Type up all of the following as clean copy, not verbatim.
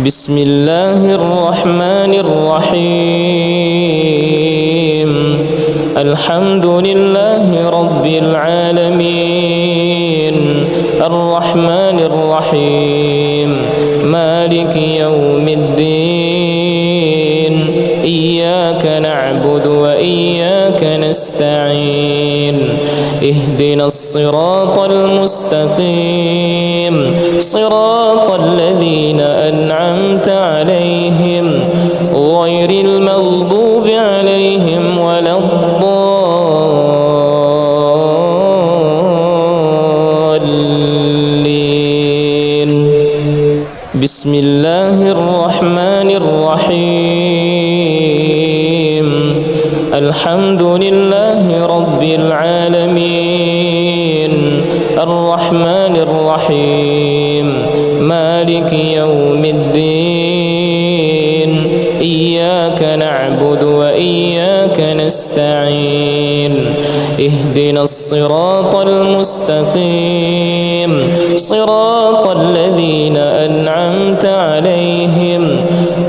بسم الله الرحمن الرحيم. الحمد لله رب العالمين الرحمن الرحيم مالك يوم الدين. إياك نعبد وإياك نستعين. اهدنا الصراط المستقيم صراط الذين أنعمت عليهم غير المغضوب عليهم ولا الضالين. بسم الله الرحمن الرحيم. الحمد لله رب العالمين الرحمن الرحيم مالك يوم الدين. إياك نعبد وإياك نستعين. اهدنا الصراط المستقيم صراط الذين أنعمت عليهم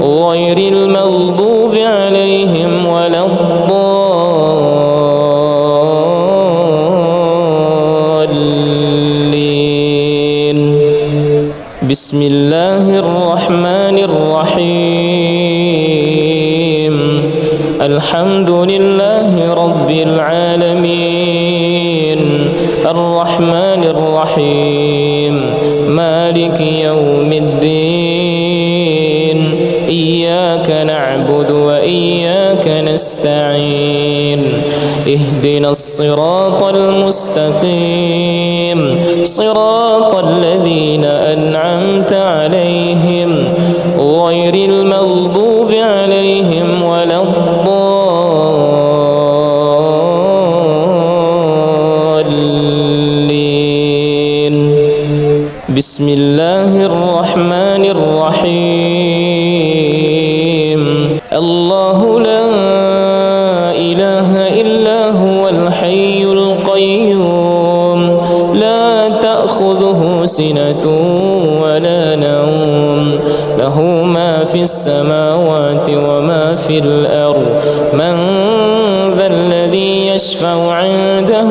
غير المغضوب عليهم ولا الضالين. بسم الله الرحمن الرحيم. الحمد لله رب العالمين الرحمن الرحيم مالك يوم الدين. إياك نعبد وإياك نستعين. اهدنا الصراط المستقيم صراط الذين أنعمت عليهم غير المغضوب عليهم ولا الضالين. بسم الله الرحمن الرحيم. الله لا إله إلا هو الحي القيوم لا تأخذه سنة ولا نوم له ما في السماوات وما في الأرض. من ذا الذي يشفع عنده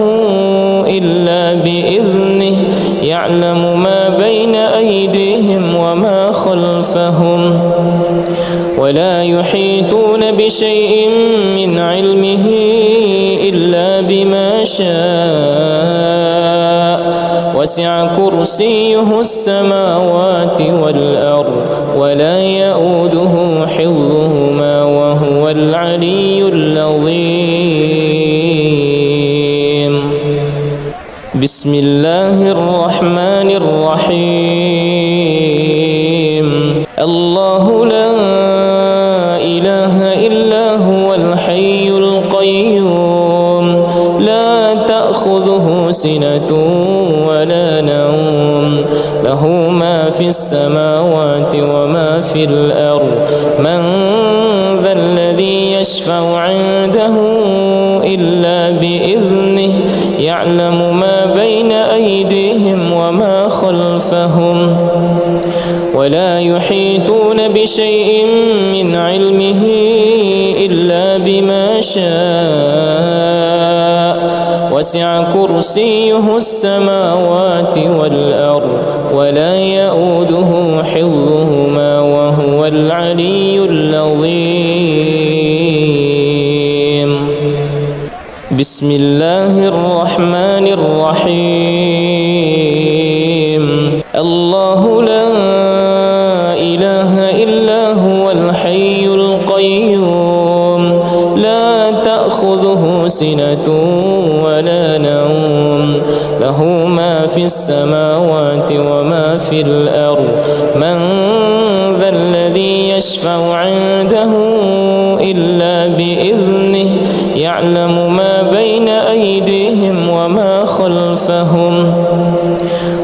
إلا بإذنه يعلم ما بين أيديهم وما خلفهم ولا يحيطون بشيء من علمه إلا بما شاء. وسع كرسيه السماوات والأرض ولا يؤوده حفظهما وهو العلي العظيم. بسم الله الرحمن الرحيم. الله لا إله إلا هو الحي القيوم لا تأخذه سنة ولا نوم له ما في السماوات وما في الأرض. من ذا الذي يشفع عنده إلا بإذنه يعلم ما بين أيديهم وما خلفهم ولا يحيطون بشيء من علمه إلا بما شاء. وسع كرسيه السماوات والأرض ولا يؤوده حفظهما وهو العلي العظيم. بسم الله الرحمن الرحيم. الله لا إله إلا هو الحي القيوم لا تأخذه سنة ولا نوم له ما في السماوات وما في الأرض. من ذا الذي يشفع عنده إلا بإذنه يعلم ما بين أيديهم وما خلفهم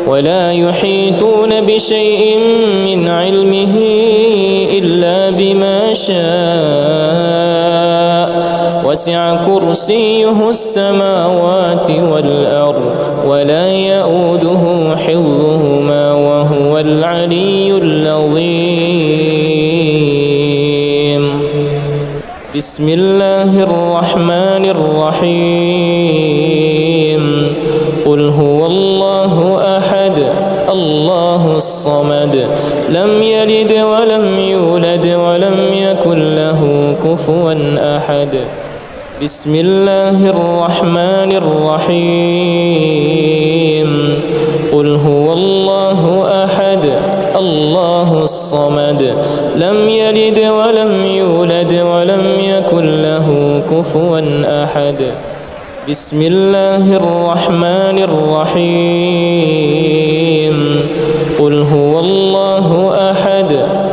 ولا يحيطون بشيء من علمه إلا بما شاء. وسع كرسيه السماوات والأرض ولا يؤوده حفظهما وهو العلي العظيم. بسم الله الرحمن الرحيم قل هو الله أحد الله الصمد لم يلد ولم يولد ولم يكن له كفوا أحد بسم الله الرحمن الرحيم قل هو الله أحد الله الصمد لم يلد ولم يولد ولم يكن له كفوا أحد بسم الله الرحمن الرحيم قل هو الله أحد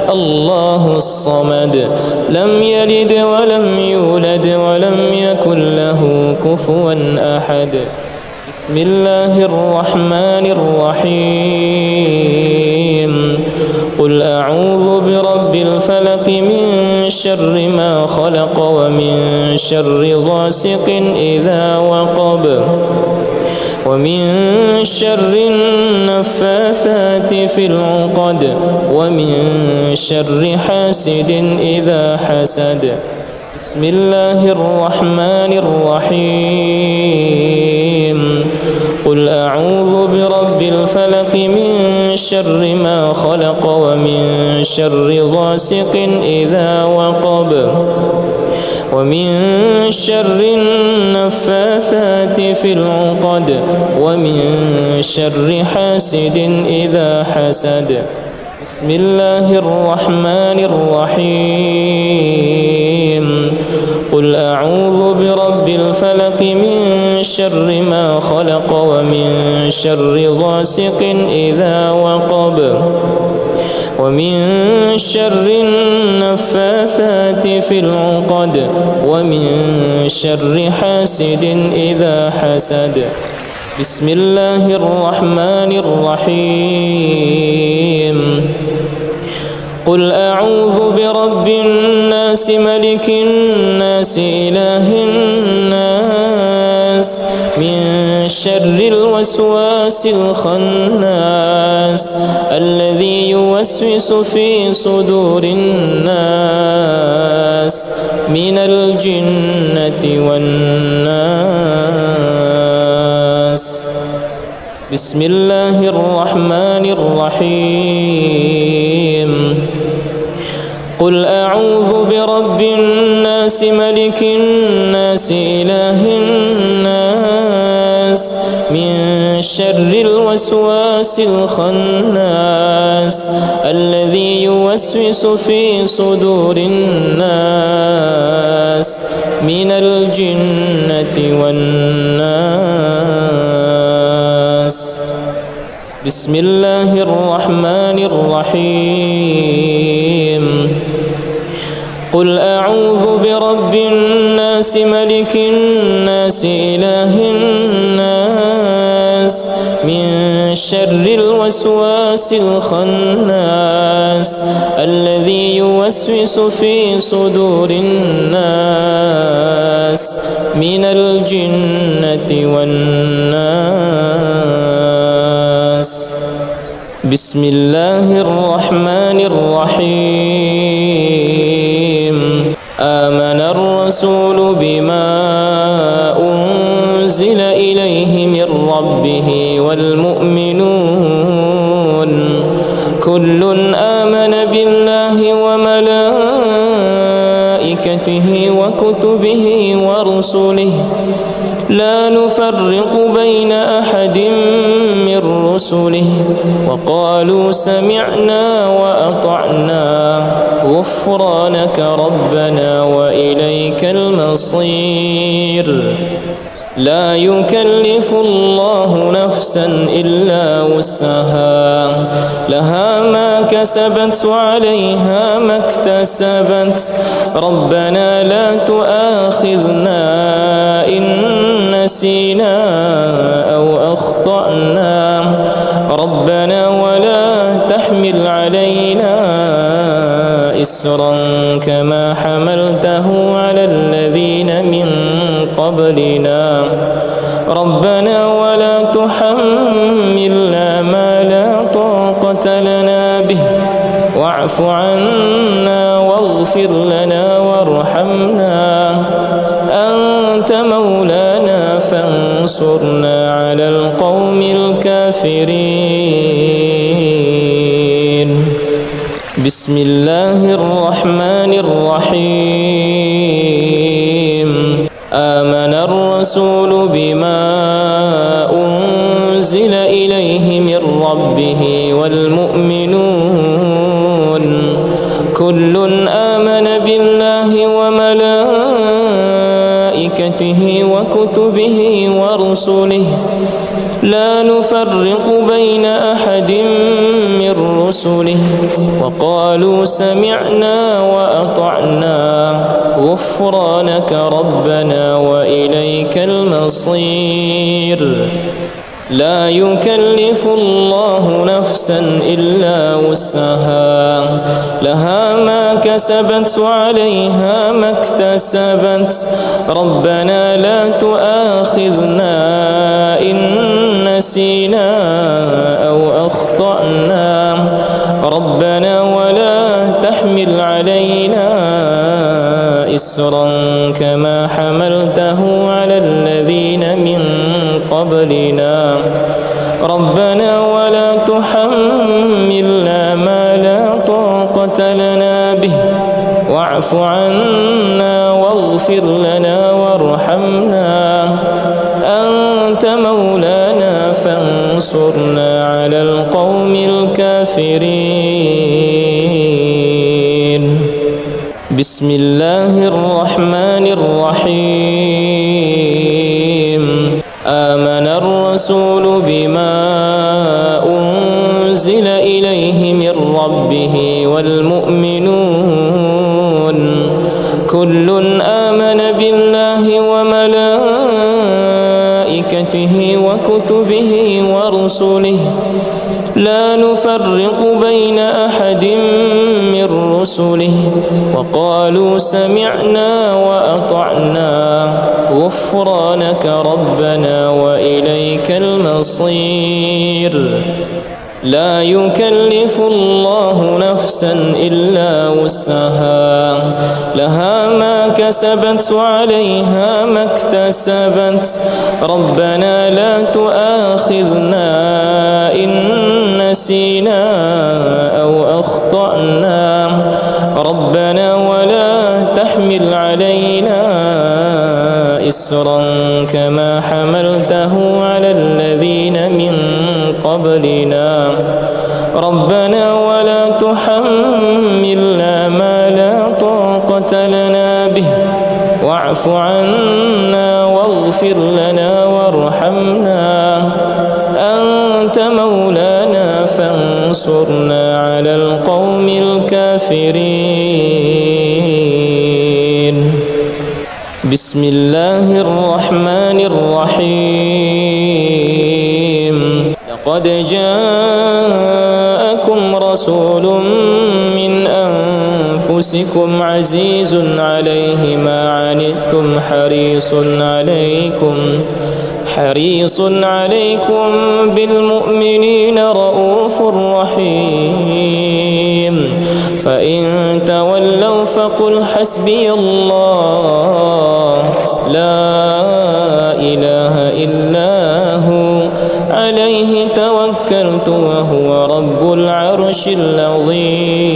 الله الصمد لم يلد ولم يولد ولم يكن له كفوا أحد بسم الله الرحمن الرحيم قل أعوذ برب الفلق من شر ما خلق ومن شر غاسق إذا وقب ومن شر النفاثات في العقد ومن شر حاسد إذا حسد بسم الله الرحمن الرحيم قل أعوذ برب الفلق من شر ما خلق ومن شر غاسق إذا وقب ومن شر النفاثات في العقد ومن شر حاسد إذا حسد بسم الله الرحمن الرحيم قل أعوذ برب الفلق من شر ما خلق ومن شر غاسق إذا وقب ومن شر النفاثات في العقد ومن شر حاسد إذا حسد بسم الله الرحمن الرحيم قل أعوذ برب الناس ملك الناس إله الناس من شر الوسواس الخناس الذي يوسوس في صدور الناس من الجنة والناس بسم الله الرحمن الرحيم قل أعوذ برب الناس ملك الناس إله الناس من شر الوسواس الخناس الذي يوسوس في صدور الناس من الجنة والناس بسم الله الرحمن الرحيم قل أعوذ برب الناس ملك الناس إله الناس من شر الوسواس الخناس الذي يوسوس في صدور الناس من الجنة والناس بسم الله الرحمن الرحيم آمن الرسول بما أنزل إليه من ربه والمؤمنون كل آمن بالله وملائكته وكتبه ورسله لا نفرق بين أحد من رسله وقالوا سمعنا وأطعنا غفرانك ربنا وإليك المصير لا يكلف الله نفسا إلا وسعها لها ما كسبت وعليها ما اكتسبت ربنا لا تؤاخذنا إن نسينا أو أخطأنا ربنا ولا تحمل علينا إسرا كما حملته على الذين من قبلنا ربنا ولا تحملنا ما لا طاقة لنا به واعف عنا واغفر لنا وارحمنا، أنت مولانا فانصرنا على القوم الكافرين. بسم الله الرحمن الرحيم. آمن الرسول بما أنزل إليه من ربه والمؤمنون كل آمن بالله وملائكته وكتبه ورسله لا نفرق بين أحد من رسله وقالوا سمعنا وأطعنا غفرانك ربنا وإليك المصير. لا يكلف الله نفسا إلا وسعها، لها ما كسبت وعليها ما اكتسبت. ربنا لا تؤاخذنا إن نسينا أو أخطأنا، ربنا ولا تحمل علينا إسرا كما حملته على الذين من قبلنا، ربنا ولا تحملنا ما لا طاقة لنا به، واعف عنا واغفر لنا وارحمنا، أنت مولانا فانصرنا على القوم الكافرين. بسم الله الرحمن الرحيم. آمن الرسول بما أنزل إليه من ربه والمؤمنون كل آمن بالله وملائكته وكتبه ورسله لا نفرق بين أحد من رسله وقالوا سمعنا وأطعنا غفرانك ربنا وإليك المصير. لا يكلف الله نفسا إلا وسعها، لها ما كسبت وعليها ما اكتسبت. ربنا لا تؤاخذنا إن نسينا أو أخطأنا، ربنا ولا تحمل علينا إسرا كما حملته على الذين من قبلنا، ربنا ولا تحملنا ما لا طاقة لنا به، واعف عنا واغفر لنا وارحمنا، أنت مولانا فانصرنا على القوم الكافرين. بسم الله الرحمن الرحيم. لقد جاءكم رسول من أنفسكم عزيز عليه ما عنتم حريص عليكم بالمؤمنين رؤوف رحيم. فإن تولوا فقل حسبي الله لا إله إلا هو عليه توكلت وهو رب العرش العظيم.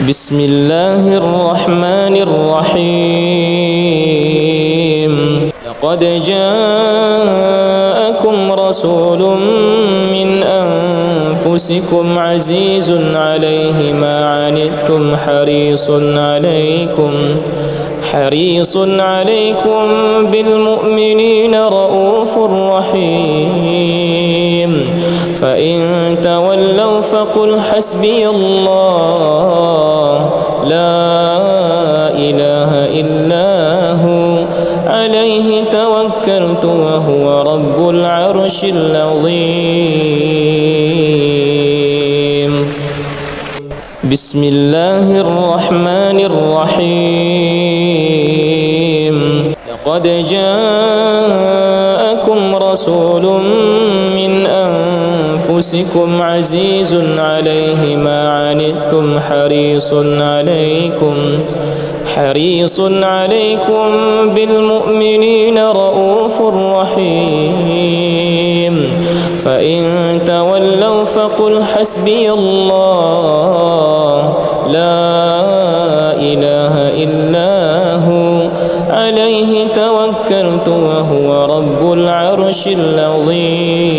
بسم الله الرحمن الرحيم. لقد جاءكم رسول من أنفسكم عزيز عليه ما عنتم حريص عليكم بالمؤمنين رؤوف رحيم. فإن تولوا فقل حسبي الله لا إله إلا هو عليه توكلت وهو رب العرش العظيم. بسم الله الرحمن الرحيم. لقد جاءكم رسول من أنفسكم عزيز عليه ما عنتم حريص عليكم بالمؤمنين رؤوف رحيم. فإن تولوا فقل حسبي الله لا إله إلا هو عليه توكلت وهو رب العرش العظيم.